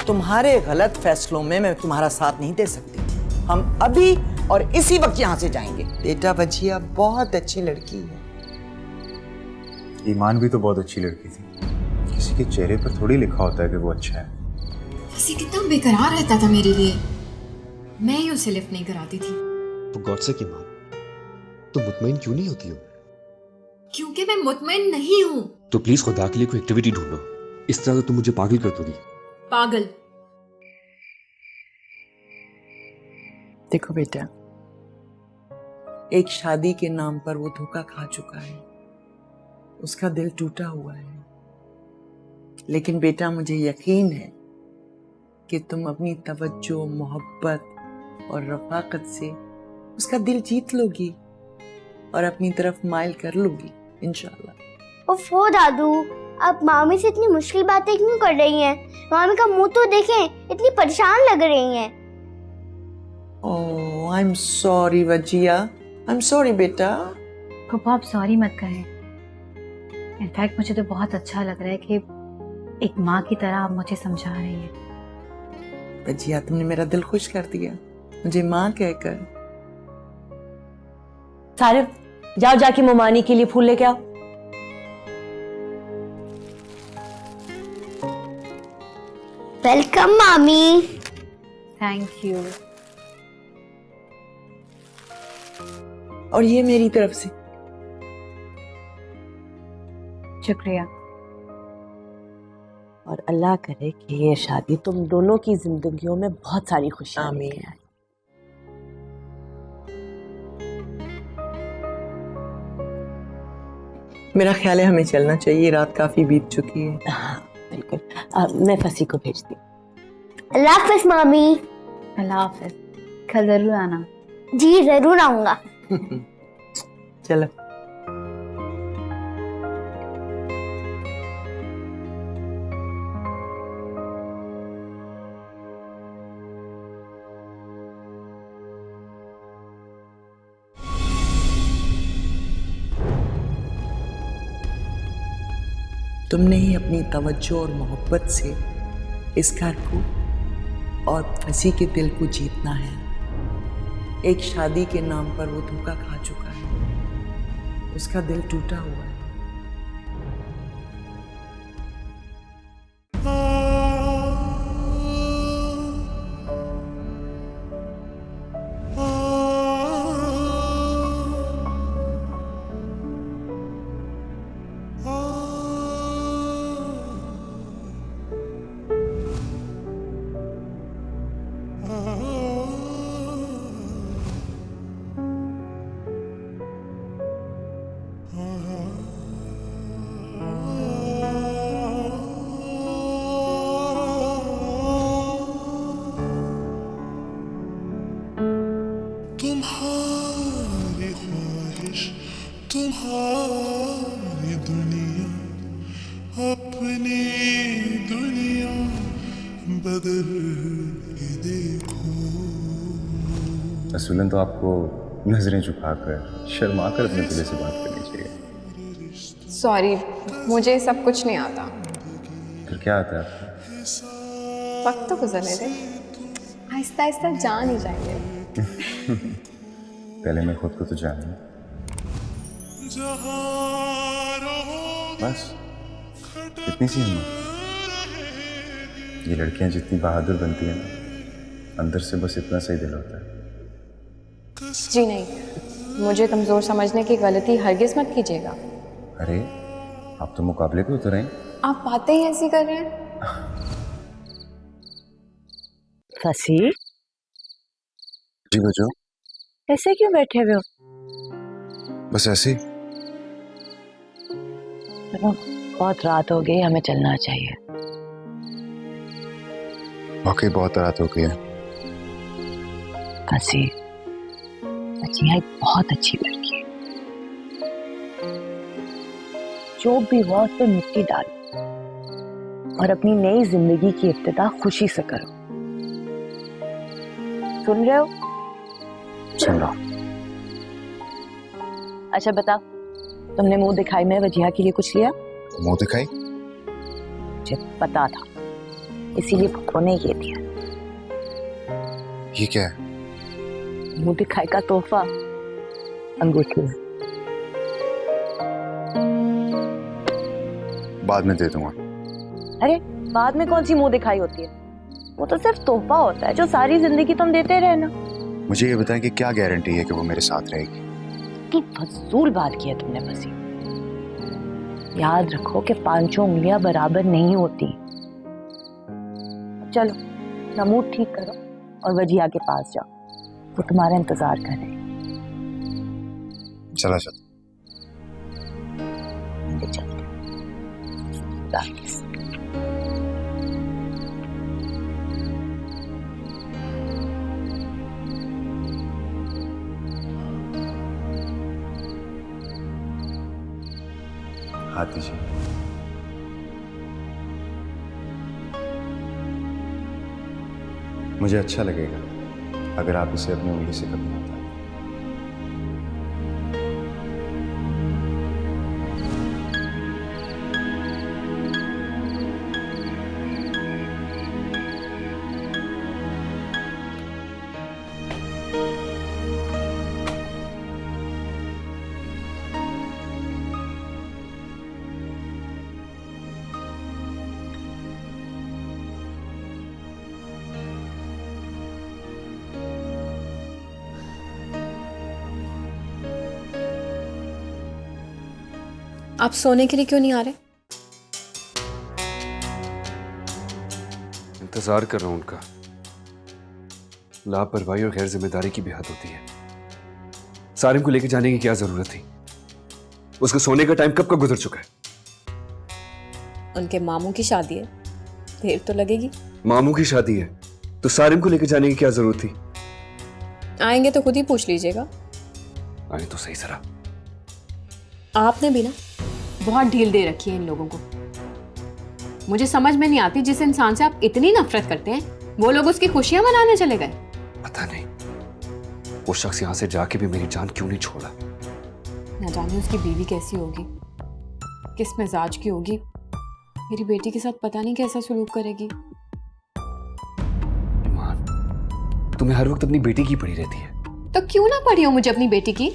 तुम्हारे गलत फैसलों में मैं तुम्हारा साथ नहीं दे सकती। हम अभी और इसी वक्त यहाँ से जाएंगे। बेटा वजिया बहुत अच्छी लड़की है। ईमान भी तो बहुत अच्छी लड़की थी। किसी के चेहरे पर थोड़ी लिखा होता है कि वो अच्छा है। फसी कितना बेकरार रहता था मेरे लिए, मैं ही उसे लिफ्ट नहीं कराती थी। तो गॉड से ईमान, तुम मुतमईन क्यों नहीं होती हो? क्योंकि मैं मुतमईन नहीं हूँ। तो प्लीज खुदा के लिए कोई एक्टिविटी ढूंढो, इस तरह तो तुम मुझे पागल कर दोगी। पागल? देखो बेटा, एक शादी के नाम पर वो धोखा खा चुका है, उसका दिल टूटा हुआ है। लेकिन बेटा मुझे यकीन है कि तुम अपनी तवज्जो, मोहब्बत और रफाकत से उसका दिल जीत लोगी और अपनी तरफ माइल कर लोगी इंशाल्लाह। ओफो दादू, आप मामी से इतनी मुश्किल बातें क्यों कर रही हैं? मामी का मुंह तो देखें, इतनी परेशान लग रही हैं। ओह आई एम सॉरी वजिया, आई एम सॉरी बेटा। पप्पा आप सॉरी मत कहें। इनफैक्ट मुझे तो बहुत अच्छा लग रहा है कि एक माँ की तरह आप मुझे समझा रही हैं। वजिया तुमने मेरा दिल खुश कर दिया मुझे माँ कहकर। सारिफ, जाओ जाके मोमानी के लिए फूल लेके आओ। वेलकम मामी। Thank you. और ये मेरी तरफ से। शुक्रिया। और अल्लाह करे कि ये शादी तुम दोनों की जिंदगियों में बहुत सारी खुशियां आमीन। लेके आए। मेरा ख्याल है हमें चलना चाहिए, रात काफी बीत चुकी है। हाँ बिल्कुल, मैं फसी को भेजती हूँ। अल्लाह हाफ़िज़ मामी। अल्लाह हाफ़िज़, कल जरूर आना। जी जरूर आऊंगा। चलो। तुमने ही अपनी तवज्जो और मोहब्बत से इस घर को और फसी के दिल को जीतना है। एक शादी के नाम पर वो धोखा खा चुका है, उसका दिल टूटा हुआ है। तुम्हारी ख्वाहिश तुम्हारी दुनिया, अपनी दुनिया बदल के देखो। असूलन तो आपको नजरें झुकाकर शर्मा कर अपने दिल से बात करनी चाहिए। सॉरी, मुझे सब कुछ नहीं आता। फिर क्या आता है आपको? वक्त तो गुजरने दे, आहिस्ता आहिस्ता जान ही जाएंगे। पहले मैं खुद को तो जान लूं। बस इतनी सी हिम्मत। ये लड़कियां जितनी बहादुर बनती हैं ना, अंदर से बस इतना सही दिल होता है। जी नहीं, मुझे कमज़ोर समझने की गलती हरगिज़ मत कीजिएगा। अरे आप तो मुकाबले पे उतर रहे हैं। आप बातें ही ऐसी कर रहे हैं। फसी, जी बजो। ऐसे क्यों बैठे हुए हो? बस ऐसे ही। चलो, बहुत रात हो गई, हमें चलना चाहिए। वाकई बहुत रात हो गई है। फसी, फसिया एक बहुत अच्छी लड़की है। जो भी हुआ उस पे मिट्टी डालो और अपनी नई जिंदगी की इब्तिदा खुशी से करो। सुन रहे हो? सुन रहा। अच्छा बता, तुमने मुंह दिखाई में वजिया के लिए कुछ लिया? मुंह दिखाई? मुझे पता था इसीलिए पप्पू ने ये दिया। ये क्या है? मुंह दिखाई का तोहफा, अंगूठी है। बाद में दे दूंगा। अरे बाद में कौन सी मुंह दिखाई होती है, वो तो सिर्फ तोहफा होता है जो सारी जिंदगी तुम देते रहना। मुझे ये बताएं कि क्या गारंटी है कि वो मेरे साथ रहेगी? की फजूल बात की है तुमने बसी। याद रखो कि 5 उंगलियां बराबर नहीं होती। चलो ना मूड ठीक करो और वजिया के पास जाओ, वो तुम्हारा इंतजार कर रहे हैं। चला चल। चलते। हाथ दीजिए। मुझे अच्छा लगेगा अगर आप इसे अपनी उंगली से कभी हटाएं। आप सोने के लिए क्यों नहीं आ रहे? इंतजार कर रहा हूं उनका। लापरवाही और गैर जिम्मेदारी की भी हद होती है। सारिम को लेकर जाने की क्या जरूरत थी? उसके सोने का टाइम कब का गुजर चुका है। उनके मामू की शादी है, देर तो लगेगी। मामू की शादी है तो सारिम को लेकर जाने की क्या जरूरत थी? आएंगे तो खुद ही पूछ लीजिएगा। आए तो सही जरा। आपने भी ना बहुत ढील दे रखी है इन लोगों को। मुझे समझ में नहीं आती, जिस इंसान से आप इतनी नफरत करते हैं वो लोग उसकी खुशियां मनाने चले गए। पता नहीं वो शख्स यहां से जाके भी मेरी जान क्यों नहीं छोड़ा। न जाने उसकी बीवी कैसी होगी, किस मिजाज की होगी। मेरी बेटी के साथ पता नहीं कैसा सलूक करेगी। ईमान, तुम्हें हर वक्त अपनी बेटी की पड़ी रहती है। तो क्यों ना पड़ी हो मुझे अपनी बेटी की?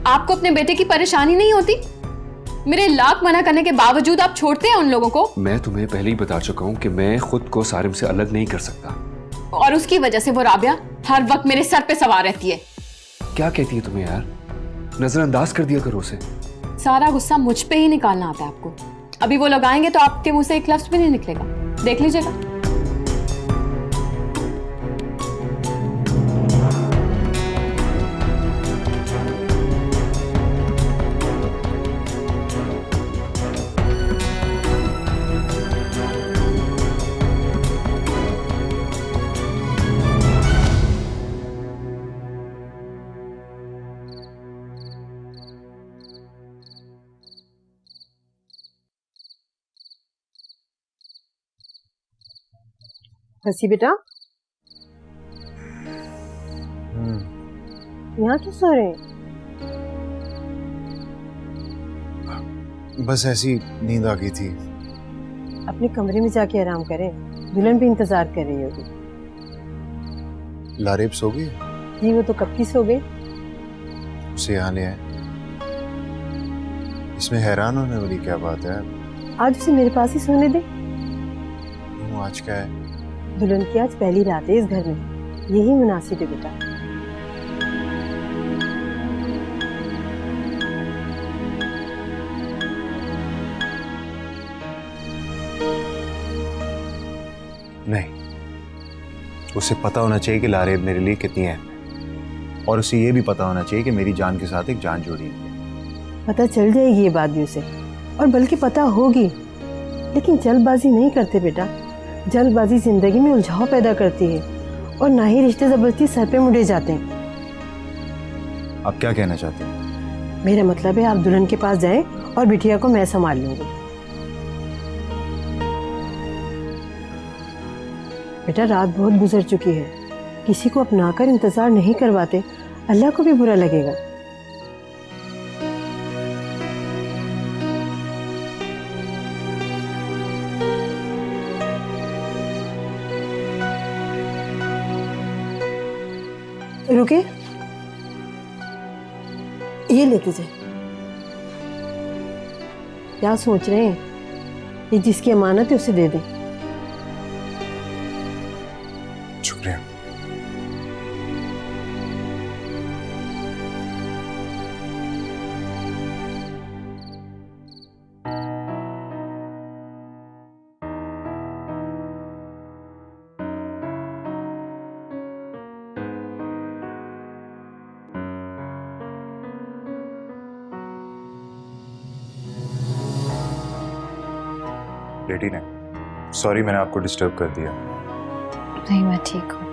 आपको अपने बेटे की परेशानी नहीं होती? मेरे लाख मना करने के बावजूद आप छोड़ते हैं उन लोगों को। मैं तुम्हें पहले ही बता चुका हूं कि मैं खुद को सारिम से अलग नहीं कर सकता। और उसकी वजह से वो राबिया हर वक्त मेरे सर पे सवार रहती है। क्या कहती है तुम्हें यार? नजरअंदाज कर दिया करो उसे। सारा गुस्सा मुझ पे ही निकालना आता है आपको। अभी वो लोग आएंगे तो आपके मुंह से एक लफ्ज भी नहीं निकलेगा, देख लीजिएगा। हंसी बेटा, यहाँ क्यों सो रहे हैं? बस ऐसी नींद आ गई थी। अपने कमरे में जाके आराम करें, दुल्हन भी इंतजार कर रही होगी। लारेब सो गई? जी वो तो कब की सो गई। उसे यहाँ ले आए। इसमें हैरान होने वाली क्या बात है? आज उसे मेरे पास ही सोने दे। क्यों, आज क्या है? दुल्हन की आज पहली रात है इस घर में, यही मुनासिब है बेटा। नहीं, उसे पता होना चाहिए कि लारेब मेरे लिए कितनी अहम है, और उसे ये भी पता होना चाहिए कि मेरी जान के साथ एक जान जोड़ी है। पता चल जाएगी ये बात भी उसे, और बल्कि पता होगी। लेकिन जल्दबाजी नहीं करते बेटा, जल्दबाजी जिंदगी में उलझाव पैदा करती है, और ना ही रिश्ते जबरदस्ती सर पे मुड़े जाते हैं। आप क्या कहना चाहते हैं? मेरा मतलब है आप दुल्हन के पास जाएं और बिटिया को मैं संभाल लूंगी। बेटा रात बहुत गुजर चुकी है, किसी को अपनाकर इंतजार नहीं करवाते, अल्लाह को भी बुरा लगेगा। रुके, ये लेते जाए। क्या सोच रहे हैं? ये जिसकी अमानत है उसे दे दें। शुक्रिया। बेटी ने, सॉरी मैंने आपको डिस्टर्ब कर दिया। नहीं, मैं ठीक हूँ।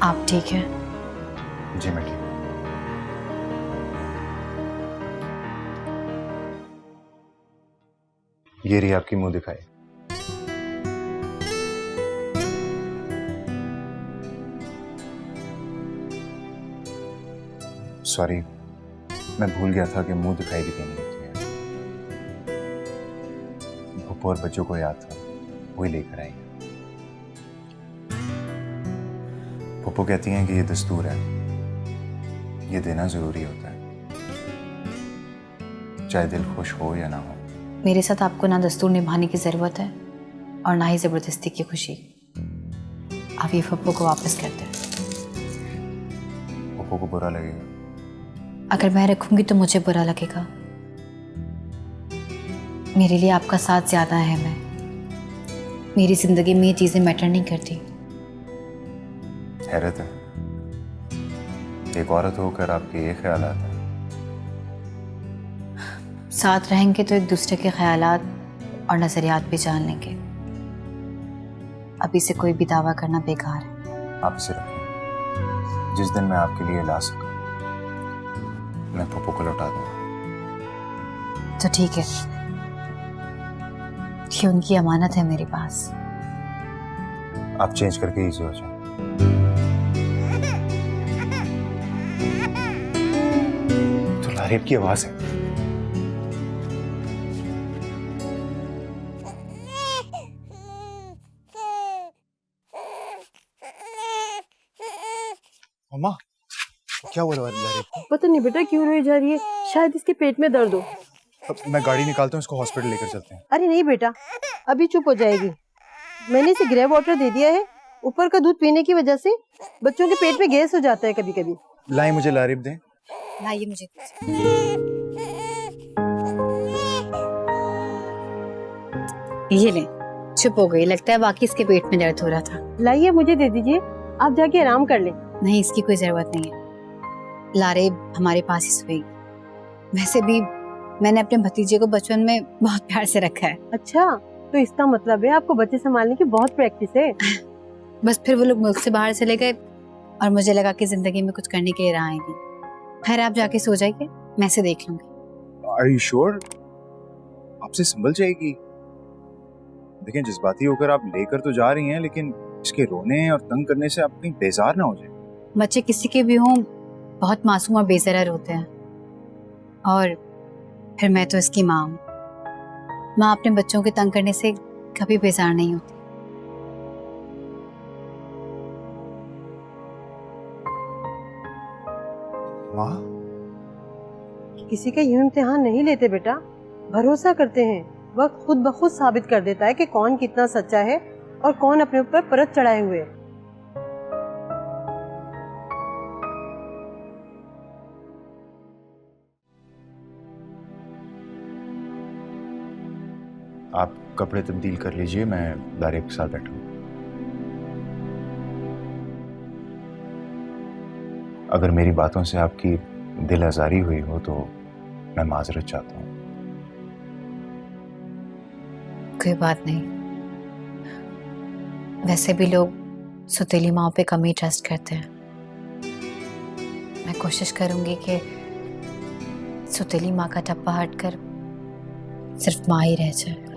आप ठीक हैं? जी मैं ठीक। ये रही आपकी मुंह दिखाई। सॉरी, मैं भूल गया था कि मुंह दिखाई भी देनी होती है। भूपो और बच्चों को याद था, वही लेकर आई। भूपो कहती हैं कि ये दस्तूर है, ये देना जरूरी होता है, चाहे दिल खुश हो या ना हो। मेरे साथ आपको ना दस्तूर निभाने की जरूरत है और ना ही जबरदस्ती की खुशी। आप ये पप्पू को वापस कर दें। भूपो को बुरा लगेगा। अगर मैं रखूंगी तो मुझे बुरा लगेगा। मेरे लिए आपका साथ ज्यादा अहम है। मेरी जिंदगी में ये चीजें मैटर नहीं करती। हैरत है, एक औरत होकर आपके ये ख्यालात हैं। साथ रहेंगे तो एक दूसरे के ख्यालात और नजरियात भी जान लेंगे। अभी से कोई भी दावा करना बेकार है। आप इसे रखें, जिस दिन मैं आपके लिए ला सका मैं पप्पू को लौटा दूंगा। तो ठीक है, ये उनकी अमानत है मेरे पास। आप चेंज करके इजी हो जाए। तो लारिब की आवाज है। मम्मा, क्या हुआ लारिब को? पता नहीं बेटा क्यों रोई जा रही है, शायद इसके पेट में दर्द हो। अब मैं गाड़ी निकालता हूँ, इसको हॉस्पिटल लेकर चलते हैं। अरे नहीं बेटा, अभी चुप हो जाएगी। मैंने इसे ग्रे वाटर दे दिया है। ऊपर का दूध पीने की वजह से बच्चों के पेट में गैस हो जाता है कभी कभी। लाइए मुझे लारिब दें। लाइए मुझे। ये ले, चुप हो गई। लगता है बाकी इसके पेट में दर्द हो रहा था। लाइए मुझे दे दीजिए, आप जाके आराम कर लें। नहीं, इसकी कोई जरूरत नहीं है। लारिब हमारे पास ही सोएगी। वैसे भी मैंने अपने भतीजे को बचपन में बहुत प्यार से रखा है। अच्छा, तो इसका मतलब है आपको बच्चे संभालने की बहुत प्रैक्टिस है। बस फिर वो लोग मुल्क से बाहर चले गए और मुझे लगा कि जिंदगी में कुछ करने के लिए राह आएगी। खैर, आप जाके सो जाइए, मैं इसे देख लूंगी। Are you sure? आपसे संभल जाएगी। देखें, जज्बाती होकर आप लेकर तो जा रही हैं, लेकिन इसके रोने और तंग करने से आप कहीं बेजार ना हो जाए। बच्चे किसी के भी हों, बहुत मासूम और बेजरा होते हैं। और फिर मैं तो इसकी माँ हूँ। माँ अपने बच्चों के तंग करने से कभी बेजार नहीं होती। माँ, किसी का यूं इम्तिहान नहीं लेते बेटा, भरोसा करते हैं। वक्त खुद ब खुद साबित कर देता है कि कौन कितना सच्चा है और कौन अपने ऊपर परत चढ़ाए हुए है। आप कपड़े तब्दील कर लीजिए, मैं लारिब के साथ बैठूं। अगर मेरी बातों से आपकी दिल आजारी हुई हो तो मैं माजरत चाहता हूँ। कोई बात नहीं। वैसे भी लोग सुतीली माँ पे कम ही ट्रस्ट करते हैं। मैं कोशिश करूंगी कि सुतीली माँ का टप्पा हटकर सिर्फ माँ ही रह जाए।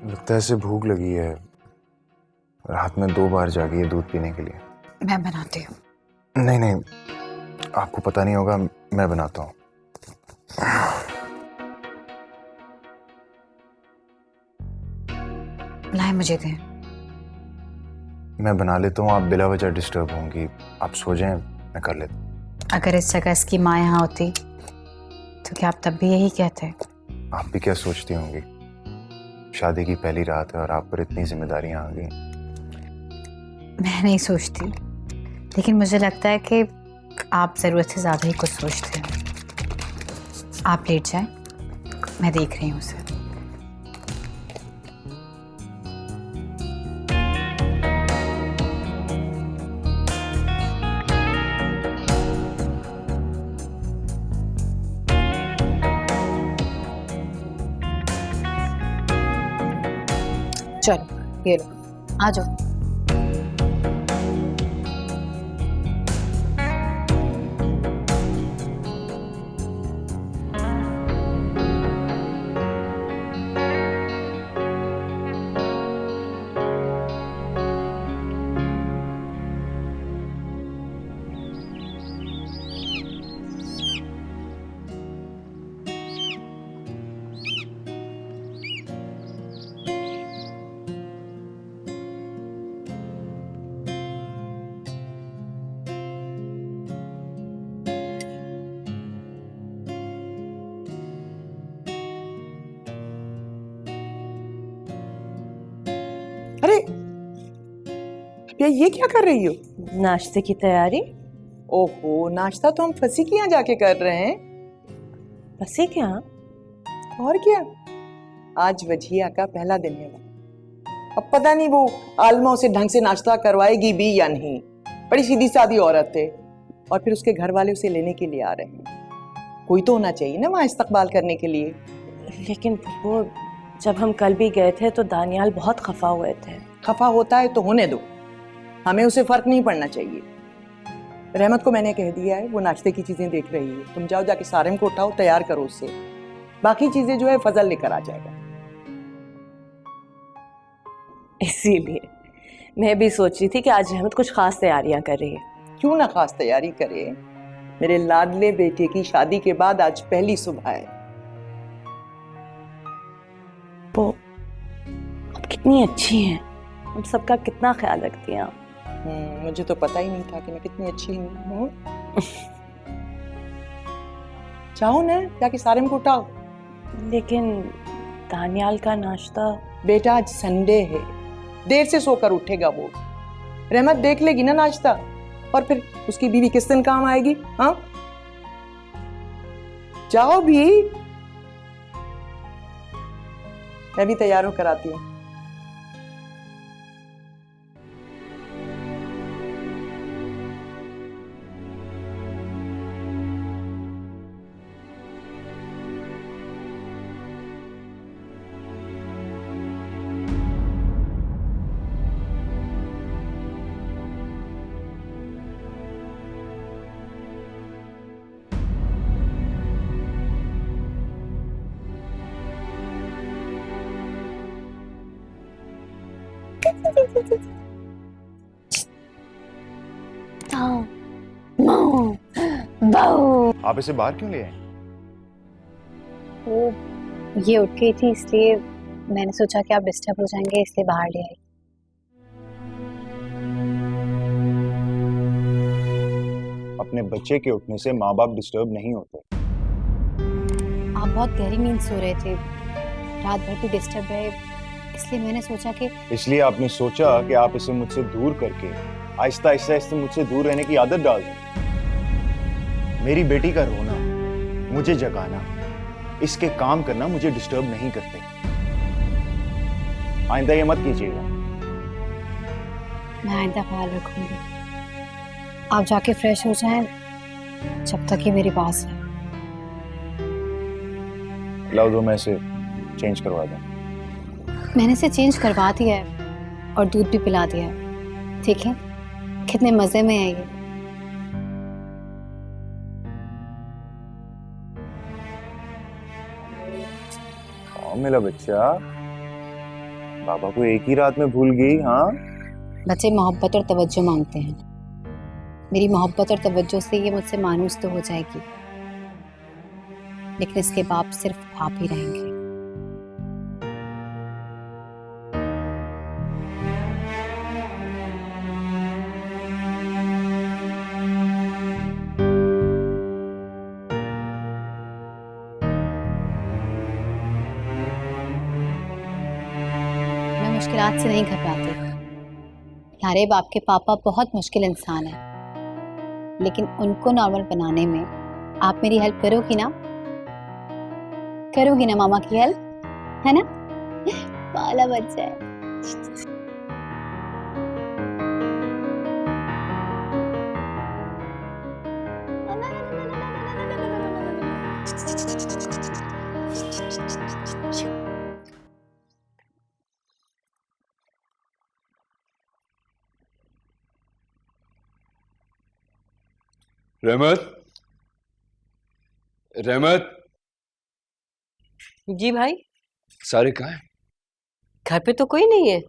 लगता है इसे भूख लगी है। रात में 2 बार जागी है दूध पीने के लिए। मैं बनाती हूँ। नहीं नहीं, आपको पता नहीं होगा, मैं बनाता हूँ। लाए मुझे दें। मैं बना लेता हूँ, आप बिला वजह डिस्टर्ब होंगी। आप सो जाएं, मैं कर लेता हूँ। अगर इस जगह इसकी माँ यहाँ होती तो क्या आप तब भी यही कहते? आप भी क्या सोचती होंगी? शादी की पहली रात है और आप पर इतनी जिम्मेदारियां आ गई। मैं नहीं सोचती, लेकिन मुझे लगता है कि आप ज़रूरत से ज़्यादा ही कुछ सोचते हैं। आप लेट जाएं, मैं देख रही हूँ उसे। चलो ये लो, आ जाओ। अरे भैया, ये क्या कर रही हो? नाश्ते की तैयारी। ओहो, नाश्ता तो हम फंसी के यहाँ जाके कर रहे हैं। फंसी के यहाँ? और क्या, आज वजिया का पहला दिन है। अब पता नहीं वो आलमा उसे ढंग से नाश्ता करवाएगी भी या नहीं। बड़ी सीधी सादी औरत है, और फिर उसके घर वाले उसे लेने के लिए आ रहे हैं। कोई तो होना चाहिए ना वहाँ इस्तकबाल करने के लिए। लेकिन वो जब हम कल भी गए थे तो दानियाल बहुत खफा हुए थे। खफा होता है तो होने दो, हमें उसे फर्क नहीं पड़ना चाहिए। रहमत को मैंने कह दिया है, वो नाश्ते की चीजें देख रही है। तुम जाओ, जाके सारिम को उठाओ, तैयार करो उससे। बाकी चीजें जो है फजल लेकर आ जाएगा। इसीलिए मैं भी सोच रही थी कि आज रहमत कुछ खास तैयारियां कर रही है। क्यों ना खास तैयारी करे, मेरे लाडले बेटे की शादी के बाद आज पहली सुबह है। वो अब कितनी अच्छी हैं, हम सबका कितना ख्याल रखती हैं आप। मुझे तो पता ही नहीं था कि मैं कितनी अच्छी हूँ। चाहो ना, जाके सारिम को उठाओ। लेकिन दानियाल का नाश्ता। बेटा आज संडे है, देर से सोकर उठेगा वो। रहमत देख लेगी ना नाश्ता, और फिर उसकी बीवी किस दिन काम आएगी? हाँ, जाओ भी। मैं भी तैयार होकर आती हूँ। आप इसे बाहर क्यों ले आए? वो ये उठ गई थी, इसलिए मैंने सोचा कि आप डिस्टर्ब हो जाएंगे, इसलिए बाहर ले आई। अपने बच्चे के उठने से माँ बाप डिस्टर्ब नहीं होते। आप बहुत गहरी नींद सो रहे थे, रात भर भी डिस्टर्ब रहे, इसलिए मैंने सोचा कि इसलिए आपने सोचा कि आप इसे मुझसे दूर करके आहिस्ता आहिस्ता मुझसे दूर रहने की आदत डाल दें। मेरी बेटी का रोना, मुझे जगाना, इसके काम करना मुझे डिस्टर्ब नहीं करते। आइंदा ये मत कीजिएगा। मैं आइंदा ख्याल रखूंगी। आप जाके फ्रेश हो जाएं, जब तक ये मेरे पास है। लाओ दो, मैं इसे चेंज करवा दूं। मैंने इसे चेंज करवा दिया है और दूध भी पिला दिया है। ठीक है, कितने मजे में है ये। मेरा बच्चा, बाबा को एक ही रात में भूल गई? हाँ, बच्चे मोहब्बत और तवज्जो मांगते हैं। मेरी मोहब्बत और तवज्जो से ये मुझसे मानूस तो हो जाएगी, लेकिन इसके बाप सिर्फ आप ही रहेंगे। मैं मुश्किलात से नहीं घबराती। यारे बाप के पापा बहुत मुश्किल इंसान है, लेकिन उनको नॉर्मल बनाने में आप मेरी हेल्प करोगी ना? करोगी ना मामा की हेल्प, है ना? पाला बच्चा है। रहमत, रहमत। जी भाई। सारे कहाँ हैं? घर पे तो कोई नहीं है।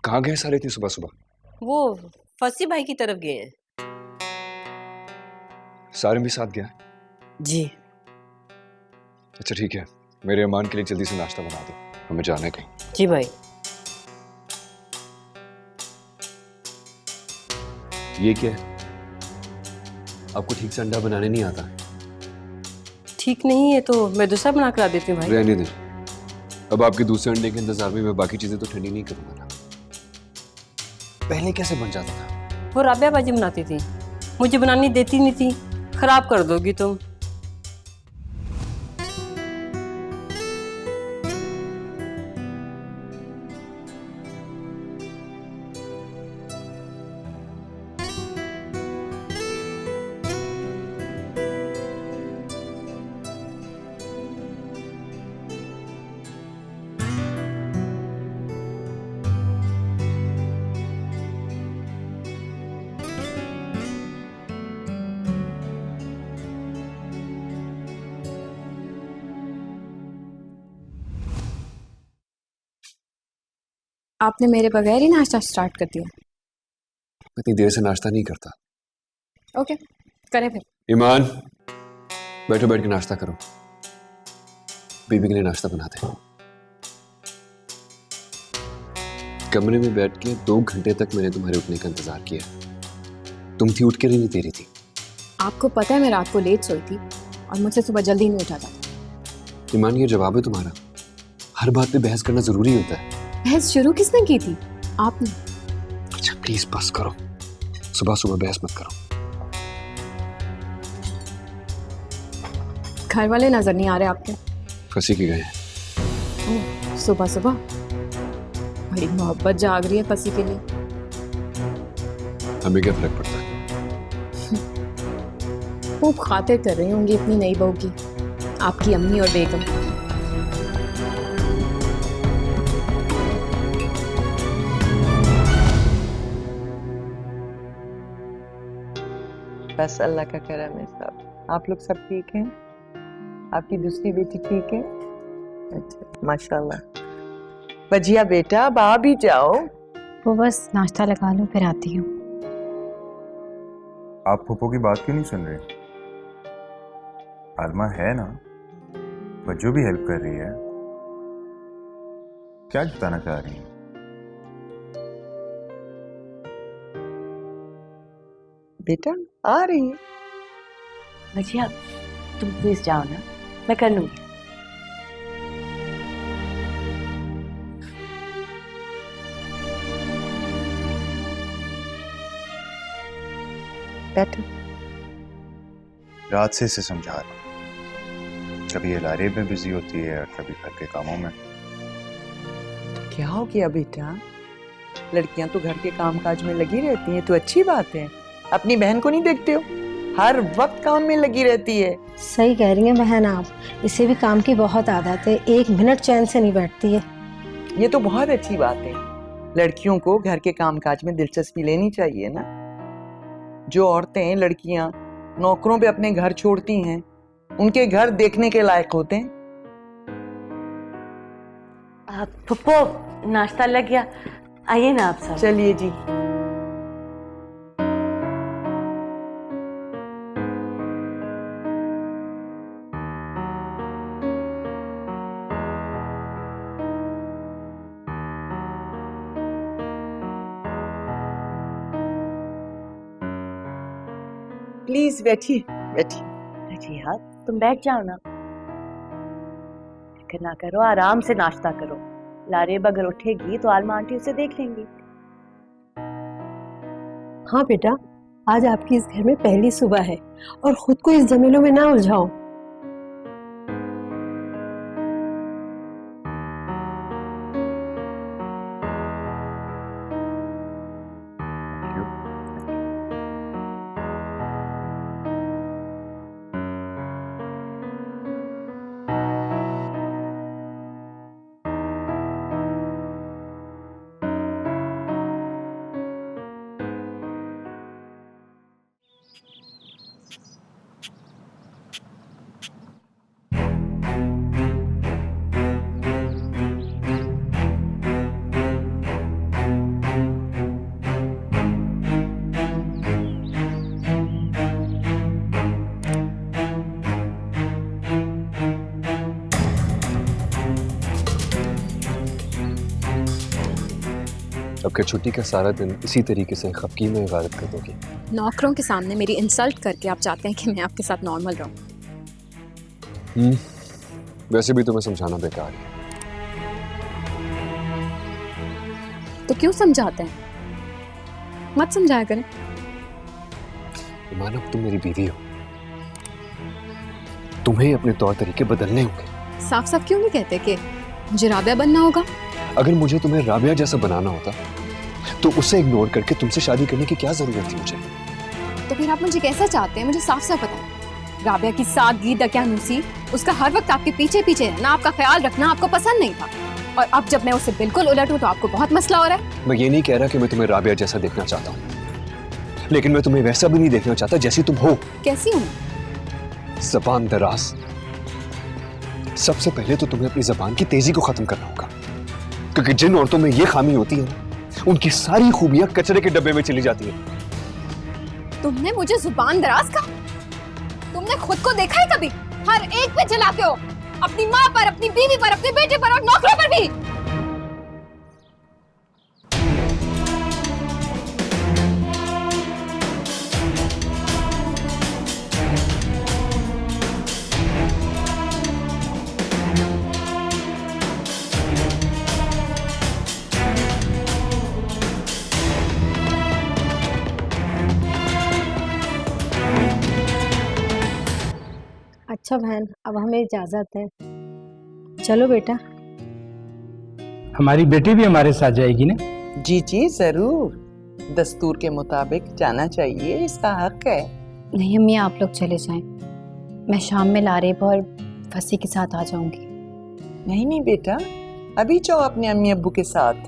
कहाँ गए सारे इतनी सुबह सुबह? वो फसी भाई की तरफ गए हैं। सारे भी साथ गया? जी। अच्छा ठीक है, मेरे अमान के लिए जल्दी से नाश्ता बना दो, हमें जाना है कहीं। जी भाई। ये क्या है? आपको ठीक से अंडा बनाने नहीं आता? ठीक नहीं है तो मैं दूसरा बना कर देती हूँ भाई। रहने दे, अब आपके दूसरे अंडे के इंतजार में मैं बाकी चीजें तो ठंडी नहीं करूंगा ना। पहले कैसे बन जाता था? वो राबिया बाजी बनाती थी, मुझे बनानी देती नहीं थी। खराब कर दोगी तुम। आपने मेरे बगैर ही नाश्ता स्टार्ट कर दिया। इतनी देर से नाश्ता नहीं करता। ओके, करें फिर। ईमान, बैठो, बैठ के नाश्ता करो। बीबी के लिए नाश्ता बनाते हैं। कमरे में बैठ के 2 घंटे तक मैंने तुम्हारे उठने का इंतजार किया। तुम थी, उठ के नहीं दे रही थी। आपको पता है मैं रात को लेट सोई थी और मुझसे सुबह जल्दी नहीं उठा जाता। ईमान, ये जवाब है तुम्हारा? हर बात पे बहस करना जरूरी होता है? बहस शुरू किसने की थी? आपने। अच्छा प्लीज बस करो, सुबह सुबह बहस मत करो। घर वाले नजर नहीं आ रहे आपके? फंसी के गए हैं। सुबह सुबह बड़ी मोहब्बत जाग रही है फंसी के लिए। हमें क्या फर्क पड़ता है? खूब खातिर कर रही होंगी अपनी नई बहू की, आपकी अम्मी और बेगम। बस अल्लाह का करम है सब। आप लोग सब ठीक हैं? आपकी दूसरी बेटी ठीक है? अच्छा माशाल्लाह। बजिया बेटा, अब आ भी जाओ। वो बस नाश्ता लगा लो फिर आती हूँ। आप फूफो की बात क्यों नहीं सुन रहे? आलमा है ना, बच्चों भी हेल्प कर रही है। क्या बताना चाह रही हैं? बेटा आ रही है। बजिया तुम प्लीज जाओ ना, मैं कर लूंगी। बैठो। रात से इसे समझा रहा हूं, कभी ये लारे में बिजी होती है और कभी घर के कामों में। क्या हो गया बेटा? लड़कियां तो घर के कामकाज में लगी रहती हैं, तो अच्छी बात है। अपनी बहन को नहीं देखते हो? हर वक्त काम में लगी रहती है। सही कह रही हैं बहन आप, इसे भी काम की बहुत आदत है, 1 मिनट चैन से नहीं बैठती है। ये तो बहुत अच्छी बात है। लड़कियों को घर के कामकाज में दिलचस्पी लेनी चाहिए ना। जो औरतें, लड़कियां नौकरों पे अपने घर छोड़ती हैं, उनके घर देखने के लायक होते हैं। पप्पो नाश्ता लग गया, आइए ना आप सब। चलिए जी। प्लीज बैठिए बैठिए। जी हाँ, तुम बैठ जाओ ना, फिक्र ना करो, आराम से नाश्ता करो। लारेब अगर उठेगी तो आलमा आंटी उसे देख लेंगी। हाँ बेटा, आज आपकी इस घर में पहली सुबह है और खुद को इस झमेलों में ना उलझाओ। अब क्या छुट्टी का सारा दिन इसी तरीके से खफकी में इबादत कर दोगी? नौकरों के सामने मेरी इंसल्ट करके आप चाहते हैं कि मैं आपके साथ नॉर्मल रहूं? वैसे भी तुम्हें समझाना बेकार है। तो क्यों समझाते हैं? मत समझाया करें। मानो तुम मेरी बीवी हो, तुम्हें अपने तौर तरीके बदलने होंगे। साफ साफ क्यों नहीं कहते कि मुझे राबिया बनना होगा? अगर मुझे तुम्हें राबिया जैसा बनाना होता तो उसे इग्नोर करके तुमसे शादी करने की क्या जरूरत थी मुझे? तो फिर आप मुझे कैसा चाहते हैं? मुझे साफ साफ बताएं। राबिया की सादगी, दकियानूसी, उसका हर वक्त आपके पीछे पीछे रहना, आपका ख्याल रखना आपको पसंद नहीं था, और अब जब मैं उससे बिल्कुल उलट हूं तो आपको बहुत मसला हो रहा है। मैं ये नहीं कह रहा कि मैं तुम्हें राबिया जैसा देखना चाहता हूँ, लेकिन मैं तुम्हें वैसा भी नहीं देखना चाहता जैसी तुम हो। कैसी हूँ? जबान दराज। सबसे पहले तो तुम्हें अपनी जबान की तेजी को खत्म करना होगा, क्योंकि जिन औरतों में ये खामी होती है उनकी सारी खूबियां कचरे के डब्बे में चली जाती है। तुमने मुझे जुबान दराज कहा? तुमने खुद को देखा है कभी? हर एक पे चलाते हो, अपनी माँ पर, अपनी बीवी पर, अपने बेटे पर और नौकरों पर भी। अच्छा बहन, अब हमें इजाजत है। चलो बेटा। हमारी बेटी भी हमारे साथ जाएगी ना? जी जी जरूर, दस्तूर के मुताबिक जाना चाहिए, इसका हक है। नहीं अम्मी, आप लोग चले जाएं, मैं शाम में लारेब और फसी के साथ आ जाऊंगी। नहीं नहीं बेटा, अभी जाओ अपने अम्मी अब्बू के साथ,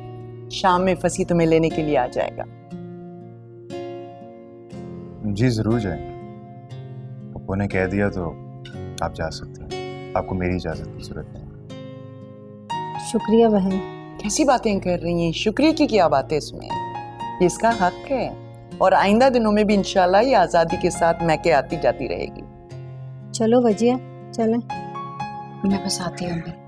शाम में फसी तुम्हें लेने के लिए आ जाएगा। जी जरूर जाएंगे, पप्पू ने कह दिया तो आप जा सकते हैं, आपको मेरी इजाजत की जरूरत नहीं। शुक्रिया बहन। कैसी बातें कर रही हैं? शुक्रिया की क्या बात है इसमें? ये इसका हक है, और आइंदा दिनों में भी इंशाल्लाह ये आज़ादी के साथ मैके आती जाती रहेगी। चलो वजिया, चलें। मैं बस आती हूँ।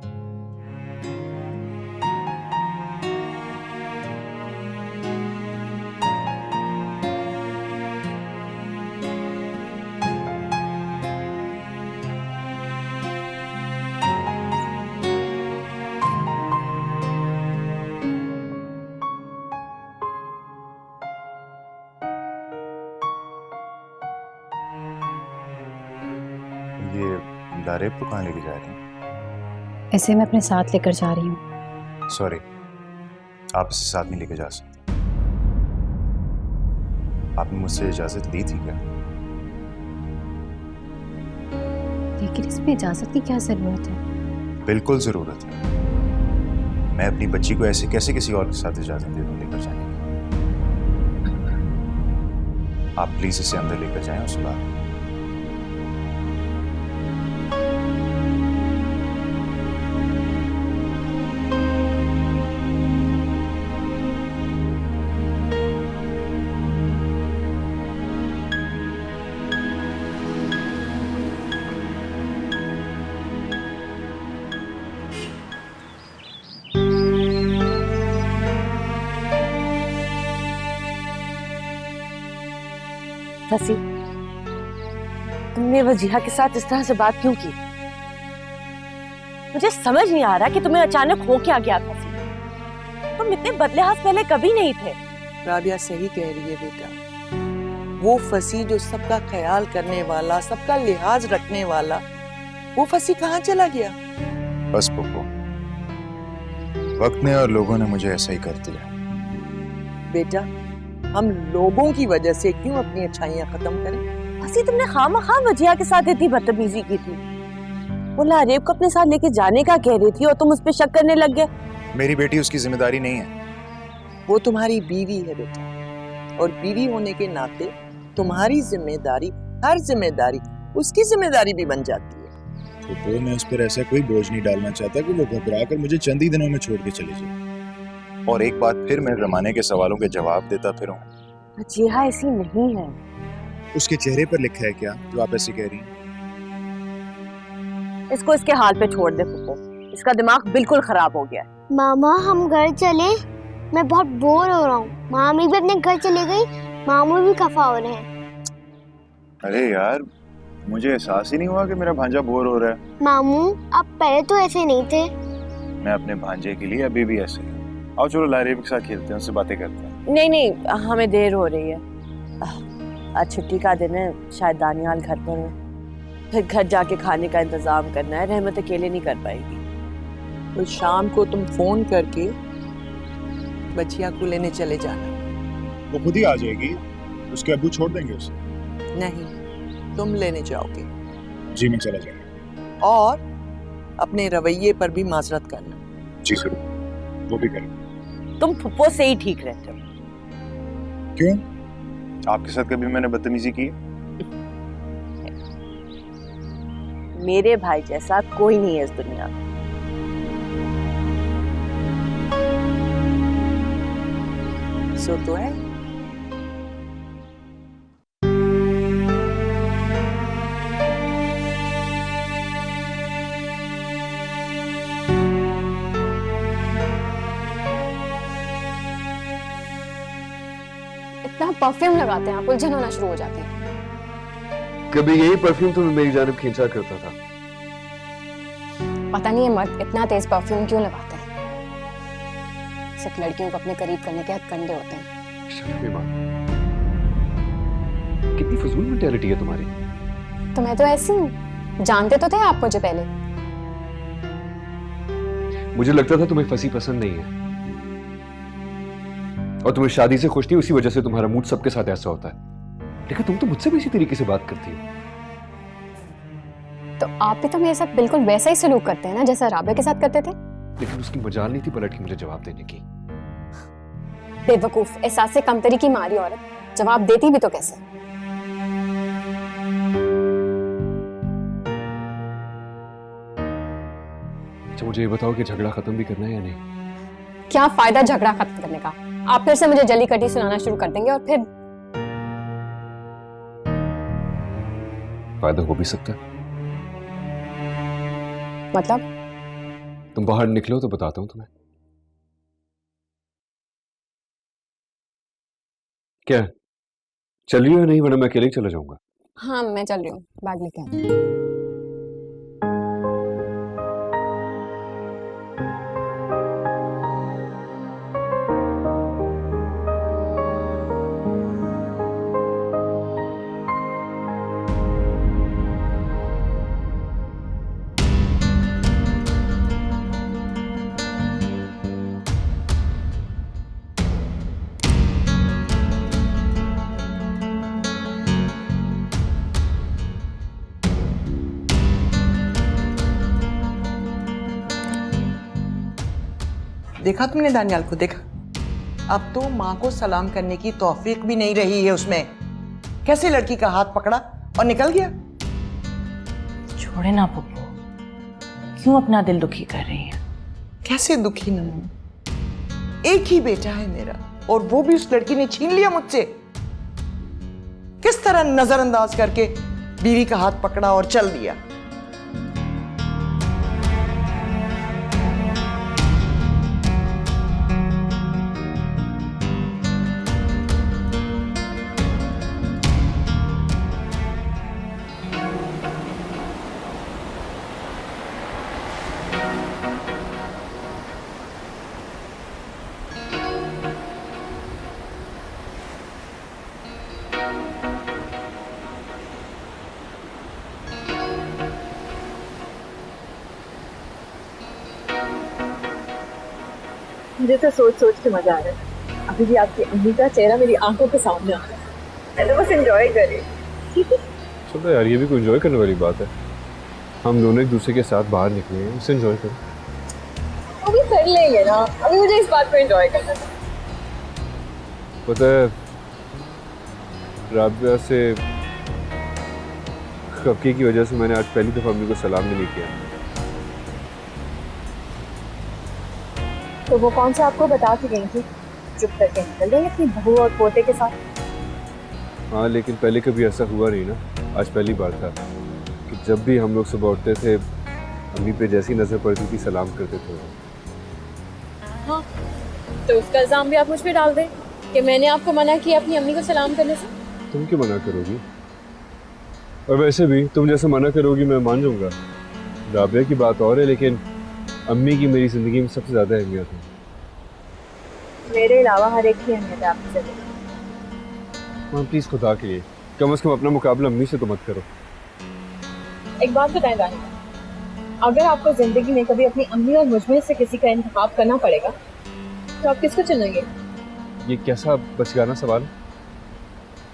ये लारेब को कहाँ लेके जा रहे हैं? ऐसे मैं अपने साथ लेकर जा रही हूँ। सॉरी, आप इसे साथ नहीं लेके जा सकते। आपने मुझसे इजाजत ली थी क्या? लेकिन इसमें इजाजत की क्या जरूरत है? बिल्कुल जरूरत है। मैं अपनी बच्ची को ऐसे कैसे किसी और के साथ इजाजत दे दूं लेकर जाने की? आप प्लीज इसे अंदर लेकर जाएं, उसके बाद फंसी, तुमने वजीहा के साथ इस तरह से बात क्यों की? मुझे समझ नहीं आ रहा कि तुम्हें अचानक हो क्या गया फंसी। तुम इतने बदलेहाज पहले कभी नहीं थे। राबिया सही कह रही है बेटा, वो फसी जो सबका ख्याल करने वाला, सबका लिहाज रखने वाला, वो फसी कहाँ चला गया? बस पुप्पो, वक्त ने और लोगों ने मुझे ऐसा ही कर दिया। बेटा, हम लोगों की वजह से क्यों अपनी अच्छाइयाँ खत्म करें? फसी, तुमने खामखा वजीहा के साथ इतनी बदतमीजी की थी। वो लारेब को अपने साथ लेके जाने का कह रही थी और तुम उस पर शक करने लग गए। मेरी बेटी उसकी जिम्मेदारी नहीं है। वो तुम्हारी बीवी है बेटा, और बीवी होने के नाते तुम्हारी जिम्मेदारी, हर जिम्मेदारी उसकी जिम्मेदारी भी बन जाती है। तो मैं उस पर ऐसा कोई बोझ नहीं डालना चाहता कि वो घबरा कर मुझे चंद ही दिनों में छोड़ के चले जाए। और एक बात फिर मैं जमाने के सवालों के जवाब देता फिरूं। वजीहा ऐसी नहीं है। उसके चेहरे पर लिखा है क्या जो आप ऐसे कह रही हैं? इसको इसके हाल पे छोड़ दे पुप्पो, इसका दिमाग बिल्कुल खराब हो गया है। मामा हम घर चले, मैं बहुत बोर हो रहा हूँ। मामी भी अपने घर चले गई, मामू भी खफा हो रहे हैं। अरे यार, मुझे एहसास ही नहीं हुआ कि मेरा भांजा बोर हो रहा है। मामू आप पहले तो ऐसे नहीं थे। मैं अपने भांजे के लिए अभी भी ऐसे ही। आओ चलो लारेब के साथ खेलते हैं, उससे बातें करते हैं। नहीं नहीं, हमें देर हो रही है। आज छुट्टी का दिन है, शायद दानियाल घर पर है। फिर घर जाके खाने का इंतजाम करना है, रहमत अकेले नहीं कर पाएगी। तो शाम को तुम फोन करके बचिया को लेने चले जाना। वो खुद ही आ जाएगी, उसके अब्बू छोड़ देंगे उसे। नहीं, तुम लेने जाओगे। जी मैं चला जाऊंगा। और अपने रवैये पर भी माजरत करना। जी सर, वो भी करें। तुम फुप्पो से ही ठीक रहते हो। क्यों? आपके साथ कभी मैंने बदतमीजी की? मेरे भाई जैसा कोई नहीं है इस दुनिया में। सो तो है। इतना परफ्यूम लगाते हैं आप, उलझन होना शुरू हो जाती है। कभी यही परफ्यूम तो मेरी जानब खींचा करता था। पता नहीं ये मर्द इतना तेज परफ्यूम क्यों लगाते हैं। सिर्फ लड़कियों को अपने करीब करने के हथकंडे होते हैं। शर्म मान। कितनी फजूल मेंटालिटी है तुम्हारी। तो मैं तो ऐसी हूँ, जानते तो थे आप मुझे पहले। मुझे लगता था तुम्हें फंसी पसंद नहीं है, और तुम्हें शादी से खुश थी, उसी वजह से तुम्हारा मूड सबके साथ ऐसा होता है। लेकिन तुम तो मुझसे भी इसी तरीके से बात करती हो। तो आप भी तो मेरे साथ बिल्कुल वैसा ही सलूक करते हैं ना जैसा राबिया के साथ करते थे। लेकिन उसकी मजाल नहीं थी पलट के मुझे जवाब देने की। बेवकूफ, एहसास से कमतरी की मारी औरत, जवाब देती भी तो कैसे। अच्छा मुझे ये बताओ कि झगड़ा खत्म भी करना है या नहीं? क्या फायदा झगड़ा खत्म करने का? आप फिर से मुझे जली कटी सुनाना शुरू कर देंगे, और फिर फायदा हो भी सकता है। मतलब? तुम बाहर निकलो तो बताता हूं तुम्हें। क्या चल रही हो या नहीं, वरना मैं अकेले ही चला जाऊंगा। हाँ मैं चल रही हूँ, बैग लेके आऊँ। देखा तुमने दानियाल को? देखा, अब तो माँ को सलाम करने की तौफीक भी नहीं रही है उसमें। कैसे लड़की का हाथ पकड़ा और निकल गया। छोड़े ना पुप्पो, क्यों अपना दिल दुखी कर रही हैं? कैसे दुखी न हूं? एक ही बेटा है मेरा, और वो भी उस लड़की ने छीन लिया मुझसे। किस तरह नजरअंदाज करके बीवी का हाथ पकड़ा और चल दिया। मुझे तो सोच सोच के मजा आ रहा है। अभी भी आपकी अम्मी का चेहरा मेरी आंखों के सामने आ रहा है। मैं तो बस एंजॉय कर रही हूँ। चलो यार, ये भी कोई एंजॉय करने वाली बात है। हम दोनों एक दूसरे के साथ बाहर निकले हैं, उसे एंजॉय करो। अभी कर लेंगे ना, अभी मुझे इस बात को एंजॉय करना है। पता है, राबिया से खफके की वजह से मैंने आज पहली दफा अम्मी को सलाम भी नहीं किया। तो वो कौन सा आपको बता के गई थी? चुप करके निकल गई अपनी बहू और पोते के साथ। हाँ, लेकिन पहले कभी ऐसा हुआ नहीं ना। आज पहली बार था कि जब भी हम लोग सुबह उठते थे, अम्मी पे जैसी नजर पड़ती थी सलाम करते थे। हाँ, तो उसका इल्जाम भी आप मुझ पे डाल दें कि मैंने आपको मना किया अपनी अम्मी को सलाम करने से। तुम क्यों मना करोगी? और वैसे भी तुम जैसे मना करोगी मैं मान जाऊंगा। राबिया की बात और है, लेकिन अम्मी की मेरी जिंदगी में सबसे ज्यादा अहमियत है। मेरे अलावा हर एक की अहमियत है आपकी जिंदगी। हाँ, प्लीज खुदा के लिए कम से कम अपना मुकाबला अम्मी से तो मत करो। एक बात बताएं दानिया, अगर आपको जिंदगी में कभी अपनी अम्मी और मुझमें से किसी का इंतखाब करना पड़ेगा तो आप किसको चुनेंगे? ये कैसा बचगाना सवाल?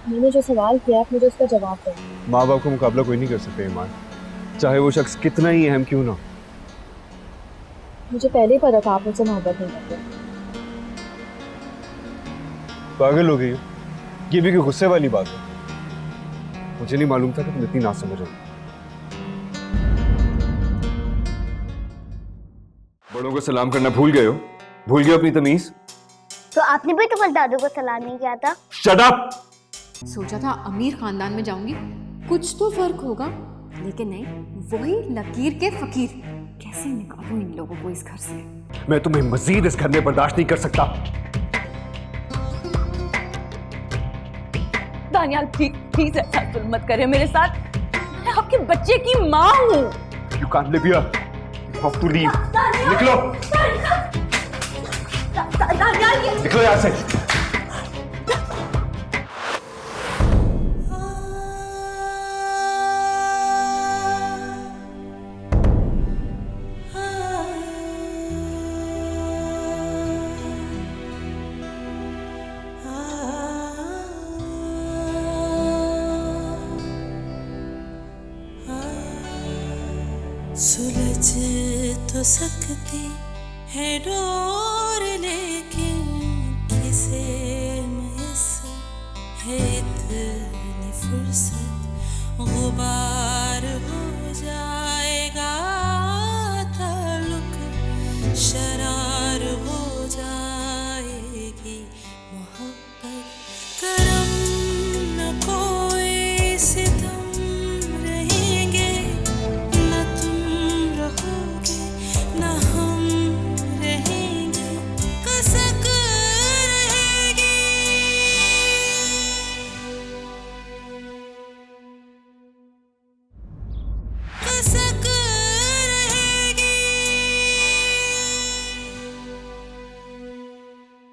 मैंने जो सवाल किया आप मुझे उसका जवाब दें। माँ बाप का मुकाबला कोई नहीं कर सकता ईमान, चाहे वो शख्स कितना ही अहम क्यों ना। मुझे पहले ही पता था आप मुझसे मोहब्बत नहीं करते। पागल हो गई हो? ये भी कोई गुस्से वाली बात है? मुझे नहीं मालूम था कि तुम इतनी ना समझो। बड़ों को सलाम करना भूल गए हो? भूल गए अपनी तमीज? तो आपने भी तो कल दादू को सलाम नहीं किया था। Shut up! सोचा था अमीर खानदान में जाऊंगी, कुछ तो फर्क होगा, लेकिन नहीं, वही लकीर के फकीर। कैसे निकालूं इन लोगों को इस घर से? मैं तुम्हें मजीद इस घर में बर्दाश्त नहीं कर सकता। दानियाल प्लीज ऐसा जुल्म मत करें मेरे साथ। मैं आपके बच्चे की माँ हूँ। You can't live here. You have to leave. निकलो। निकलो यहाँ से। सुलझ तो सकती है डोर